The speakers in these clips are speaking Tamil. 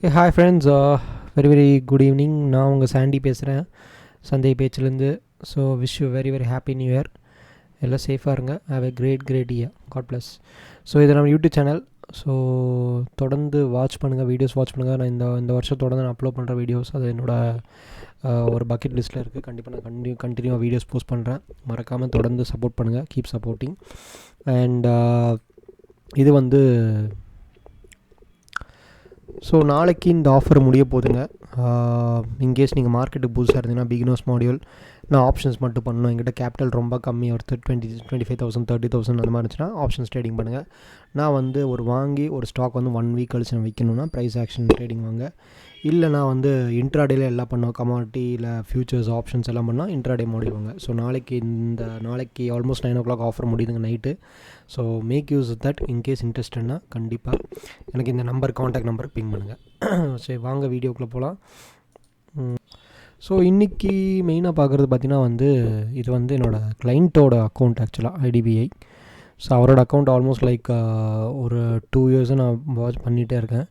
Hey, hi friends, very good evening. நான் உங்கள் சாண்டி பேசுகிறேன் சந்தை பேச்சிலேருந்து. So wish you very happy new year. எல்லாம் சேஃபாக இருங்க. Have a great year. God bless. So இது நம்ம யூடியூப் சேனல். ஸோ தொடர்ந்து வாட்ச் பண்ணுங்கள், வீடியோஸ் வாட்ச் பண்ணுங்கள். நான் இந்த வருஷம் தொடர்ந்து நான் அப்லோட் பண்ணுற வீடியோஸ் அது என்னோடய ஒரு பக்கெட் லிஸ்ட்டில் இருக்குது. கண்டிப்பாக நான் கண்டினியூவாக வீடியோஸ் போஸ்ட் பண்ணுறேன். மறக்காமல் தொடர்ந்து சப்போர்ட் பண்ணுங்கள். Keep supporting. அண்ட் இது ஸோ நாளைக்கு இந்த ஆஃபர் முடிய போதுங்க. இன்கேஸ் நீங்கள் மார்க்கெட்டுக்கு புதுசாக இருந்தீங்கன்னா பிகினர்ஸ் மாடியூல் நான் ஆப்ஷன்ஸ் மட்டும் பண்ணணும். என்கிட்ட கேபிட்டல் ரொம்ப கம்மியாக ஒரு 25,000 30,000 அந்த மாதிரி இருந்துச்சுன்னா ஆப்ஷன்ஸ் ட்ரேடிங் பண்ணுங்கள். நான் ஒரு வாங்கி ஒரு ஸ்டாக் 1 வீக் கழிச்சு நான் விற்கணுன்னா ப்ரைஸ் ஆக்ஷன் ட்ரேடிங் வாங்க. இல்லை நான் இன்ட்ராடேல எல்லாம் பண்ணுவோம். கமாடிட்டி இல்லை ஃபியூச்சர்ஸ் ஆப்ஷன்ஸ் எல்லாம் பண்ணால் இன்ட்ராடே மாடியூல் வாங்க. ஸோ நாளைக்கு ஆல்மோஸ்ட் 9 o'clock ஆஃபர் முடியுதுங்க night. So make use of that. In case இன்ட்ரெஸ்ட்னா கண்டிப்பாக எனக்கு இந்த காண்டாக்ட் நம்பருக்கு பிங் பண்ணுங்கள். சரி, வாங்க வீடியோக்குள்ளே போகலாம். ஸோ இன்றைக்கி மெயினாக பார்க்குறது பார்த்திங்கன்னா இது என்னோடய கிளைண்ட்டோட அக்கௌண்ட் ஆக்சுவலாக ஐடிபிஐ. ஸோ அவரோட அக்கௌண்ட் ஆல்மோஸ்ட் லைக் ஒரு 2 years நான் வாட்ச் பண்ணிகிட்டே இருக்கேன்.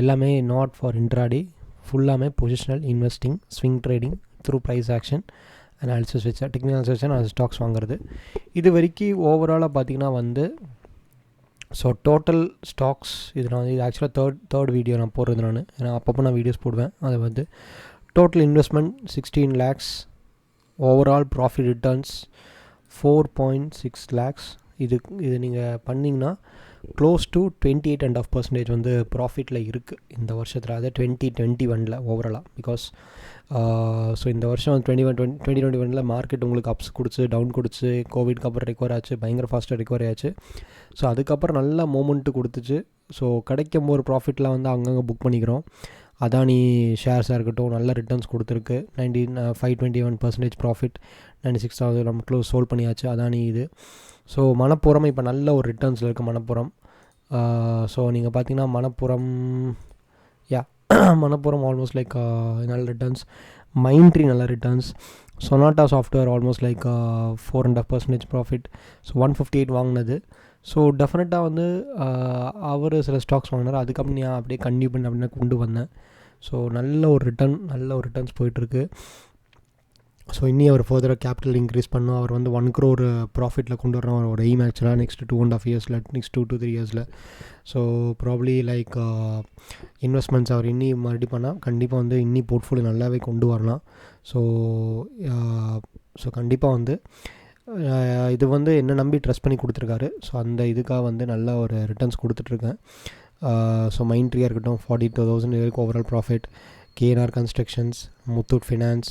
எல்லாமே நாட் ஃபார் இன்ட்ராடே, ஃபுல்லாமே positional investing, swing trading through price action analysis வச்சு டெக்னிக்கல் அனாலிசிஸ் அது ஸ்டாக்ஸ் வாங்குறது. இது வரைக்கும் ஓவராலாக பார்த்திங்கன்னா ஸோ டோட்டல் ஸ்டாக்ஸ் இது ஆக்சுவலாக தேர்ட் வீடியோ நான் போடுறது. ஏன்னா அப்பப்போ நான் வீடியோஸ் போடுவேன். அது total investment 16 lakhs, overall profit returns 4.6 lakhs. இது நீங்கள் பண்ணிங்கன்னா க்ளோஸ் டு 28.5% ப்ராஃபிட்டில் இருக்குது இந்த வருஷத்தில். அது 2021 ஓவராலாக. பிகாஸ் ஸோ இந்த வருஷம் 2021 மார்க்கெட் உங்களுக்கு அப்ஸ் கொடுத்து டவுன் கொடுத்து கோவிட்க்கு அப்புறம் ரெக்கவர் ஆச்சு, பயங்கர ஃபாஸ்ட்டாக ரெக்கவரி ஆச்சு. ஸோ அதுக்கப்புறம் நல்ல மூமெண்ட்டு கொடுத்துச்சு. ஸோ கிடைக்கும் ஒரு ப்ராஃபிட்லாம் அங்கங்கே புக் பண்ணிக்கிறோம். அதானி ஷேர்ஸாக இருக்கட்டும், நல்ல ரிட்டர்ன்ஸ் கொடுத்துருக்கு. 521% ப்ராஃபிட், 96,000 நம்ம க்ளோஸ் சோல்ட் பண்ணியாச்சு அதானி இது. ஸோ மணப்புரம் இப்போ நல்ல ஒரு ரிட்டர்ன்ஸில் இருக்குது மணப்புரம். ஸோ நீங்கள் பார்த்தீங்கன்னா மணப்புரம் ஆல்மோஸ்ட் லைக் நல்ல ரிட்டர்ன்ஸ். மைண்ட்ரி நல்ல returns. Sonata software almost like 4.5% profit. So 158 வாங்கினது. ஸோ டெஃபினட்டாக அவர் சில ஸ்டாக்ஸ் வாங்கினார். அதுக்கப்புறம் நான் அப்படியே கன்டினியூ பண்ணி அப்படின்னா கொண்டு வந்தேன். ஸோ நல்ல ஒரு ரிட்டர்ன்ஸ் போயிட்டுருக்கு. ஸோ இன்னும் அவர் ஃபர்தராக கேபிட்டல் இன்க்ரீஸ் பண்ணோம். அவர் 1 crore ப்ராஃபிட்டில் கொண்டு வரணும் ஒரு எய்ம் ஆக்சுவலாக next 2.5 years, next 2 to 3 years. So probably like investments அவர் மறுபடி பண்ணால் கண்டிப்பாக இன்னி போர்ட்ஃபோலியோ நல்லாவே கொண்டு வரலாம். ஸோ கண்டிப்பாக இது என்ன நம்பி ட்ரஸ்ட் பண்ணி கொடுத்துருக்காரு. ஸோ அந்த இதுக்காக நல்ல ஒரு ரிட்டர்ன்ஸ் கொடுத்துட்ருக்கேன். ஸோ மைண்ட்ரியாக இருக்கட்டும் 42,000 வரைக்கும் overall profit. KNR constructions, Muthoot finance,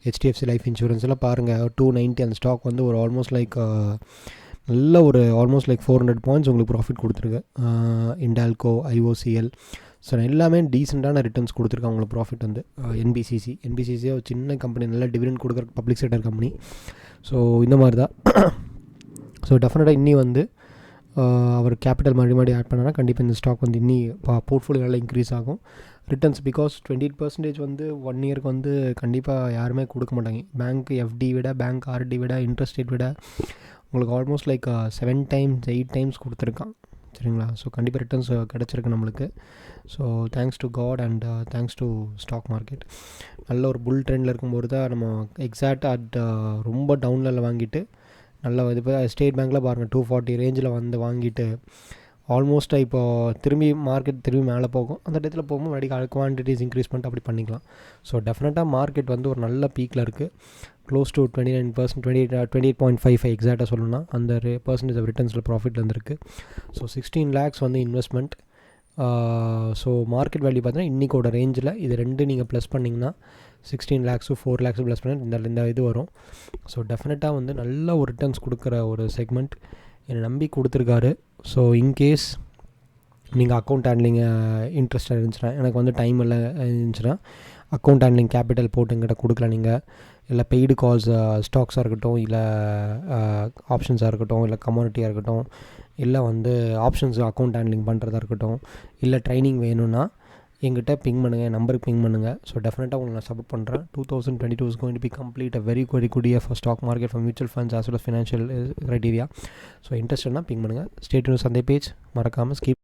HDFC life insurance எல்லாம் பாருங்கள் 290 அந்த ஸ்டாக் ஒரு ஆல்மோஸ்ட் லைக் நல்ல ஒரு ஆல்மோஸ்ட் லைக் 400 points உங்களுக்கு ப்ராஃபிட் கொடுத்துருக்கு. இண்டால்கோ, ஐஓசிஎல், ஸோ எல்லாமே டீசெண்டான ரிட்டர்ன்ஸ் கொடுத்துருக்காங்க உங்களுக்கு ப்ராஃபிட். என்பிசிசி ஒரு சின்ன கம்பெனி, நல்ல டிவிடெண்ட் கொடுக்குற பப்ளிக் செக்டர் கம்பெனி. ஸோ இந்த மாதிரி தான். ஸோ டெஃபினட்டாக அவர் கேபிட்டல் மறுபடி ஆட் பண்ணால் கண்டிப்பாக இந்த ஸ்டாக் இன்னி போர்ட்ஃபோலியோ நல்லா இன்க்ரீஸ் ஆகும். ரிட்டர்ன்ஸ் பிகாஸ் 28% 1 yearக்கு கண்டிப்பாக யாருமே கொடுக்க மாட்டாங்க. பேங்க் எஃப்டி விட, பேங்க் ஆர்டி விட, இன்ட்ரெஸ்ட் ரேட் விட உங்களுக்கு ஆல்மோஸ்ட் லைக் 7 times 8 times கொடுத்துருக்கான். சரிங்களா? ஸோ கண்டிப்பாக ரிட்டர்ன்ஸ் கிடச்சிருக்கு நம்மளுக்கு. So thanks to god and thanks to stock market. நல்ல ஒரு புல் ட்ரெண்டில் இருக்கும்போது தான் நம்ம எக்ஸாக்டாக ரொம்ப டவுனில் வாங்கிட்டு நல்லா இப்போ ஸ்டேட் பேங்க்கில் பாருங்கள் 240 ரேஞ்சில் வாங்கிட்டு ஆல்மோஸ்ட் இப்போது திரும்பி மேலே போகும். அந்த இடத்துல போகும்போது மறுபடியும் குவான்டிட்டிஸ் இன்க்ரீஸ் பண்ணிட்டு அப்படி பண்ணிக்கலாம். ஸோ டெஃபினட்டாக மார்க்கெட் ஒரு நல்ல பீக்கில் இருக்குது. க்ளோஸ் டு 29%, 28.55 எக்ஸாக்டாக சொல்லணும்னா அந்த % ஆஃப் ரிட்டர்ன்ஸில் ப்ராஃபிட்டில் இருந்திருக்கு. So 16 lakhs investment. So market value பார்த்தீங்கன்னா இன்றைக்கோட ரேஞ்சில் இது 2 நீங்கள் ப்ளஸ் பண்ணிங்கன்னா 16 lakhs 4 lakhs ப்ளஸ் பண்ணி இந்த இது வரும். ஸோ டெஃபினட்டாக நல்ல ஒரு ரிட்டர்ன்ஸ் கொடுக்குற ஒரு செக்மெண்ட் என்னை நம்பி கொடுத்துருக்காரு. ஸோ இன்கேஸ் நீங்கள் அக்கௌண்ட் ஹேண்ட்லிங் இன்ட்ரெஸ்டாக இருந்துச்சுன்னா, எனக்கு டைம் இல்லை இருந்துச்சுன்னா அக்கௌண்ட் ஹேண்ட்லிங் கேபிட்டல் போட்டு எங்கிட்ட கொடுக்கல. நீங்கள் இல்லை பெய்டு கால்ஸ் ஸ்டாக்ஸாக இருக்கட்டும், இல்லை ஆப்ஷன்ஸாக இருக்கட்டும், இல்லை கமாடிட்டியாக இருக்கட்டும், இல்லை ஆப்ஷன்ஸ் அக்கௌண்ட் ஹேண்ட்லிங் பண்ணுறதா இருக்கட்டும், இல்லை ட்ரைனிங் வேணும்னா எங்கிட்ட பிங் பண்ணுங்கள், என் நம்பருக்கு பிங் பண்ணுங்கள். ஸோ டெஃபினட்டாக உங்களுக்கு நான் சப்போர்ட் பண்ணுறேன். 2022 is going to be complete a very good year for stock market, for mutual funds as well as financial criteria. So இன்ட்ரெஸ்ட்னா பிங் பண்ணுங்கள். ஸ்டே டியூன் சந்தை பேஜ் மறக்காமல் ஸ்கிப்